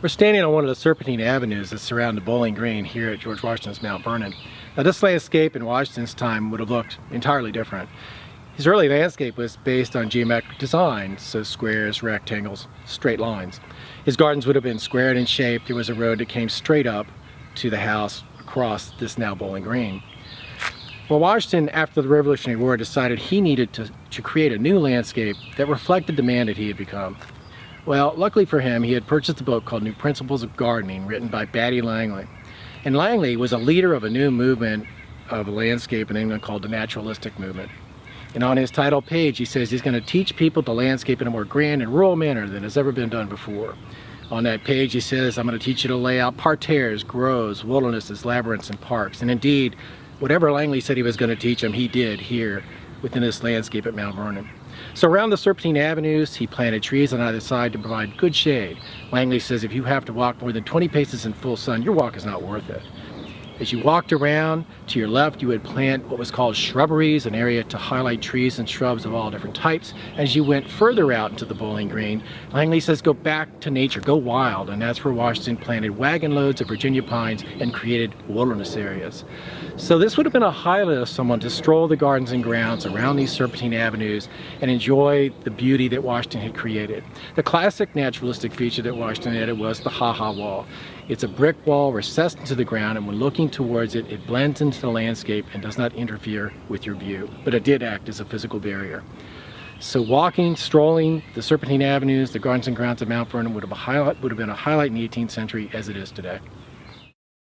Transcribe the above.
We're standing on one of the serpentine avenues that surround the Bowling Green here at George Washington's Mount Vernon. Now, this landscape in Washington's time would have looked entirely different. His early landscape was based on geometric design, so squares, rectangles, straight lines. His gardens would have been squared in shape. There was a road that came straight up to the house across this now Bowling Green. Well, Washington, after the Revolutionary War, decided he needed to create a new landscape that reflected the man that he had become. Well, luckily for him, he had purchased a book called New Principles of Gardening, written by Batty Langley. And Langley was a leader of a new movement of landscape in England called the Naturalistic Movement. And on his title page, he says he's going to teach people to landscape in a more grand and rural manner than has ever been done before. On that page, he says, I'm going to teach you to lay out parterres, groves, wildernesses, labyrinths, and parks. And indeed, whatever Langley said he was going to teach him, he did here within this landscape at Mount Vernon. So around the serpentine avenues, he planted trees on either side to provide good shade. Langley says if you have to walk more than 20 paces in full sun, your walk is not worth it. As you walked around, to your left, you would plant what was called shrubberies, an area to highlight trees and shrubs of all different types. As you went further out into the Bowling Green, Langley says go back to nature, go wild, and that's where Washington planted wagon loads of Virginia pines and created wilderness areas. So this would have been a highlight of someone to stroll the gardens and grounds around these serpentine avenues and enjoy the beauty that Washington had created. The classic naturalistic feature that Washington added was the ha-ha wall. It's a brick wall recessed into the ground, and when looking towards it, it blends into the landscape and does not interfere with your view, but it did act as a physical barrier. So walking, strolling the serpentine avenues, the gardens and grounds of Mount Vernon would have been a highlight in the 18th century as it is today.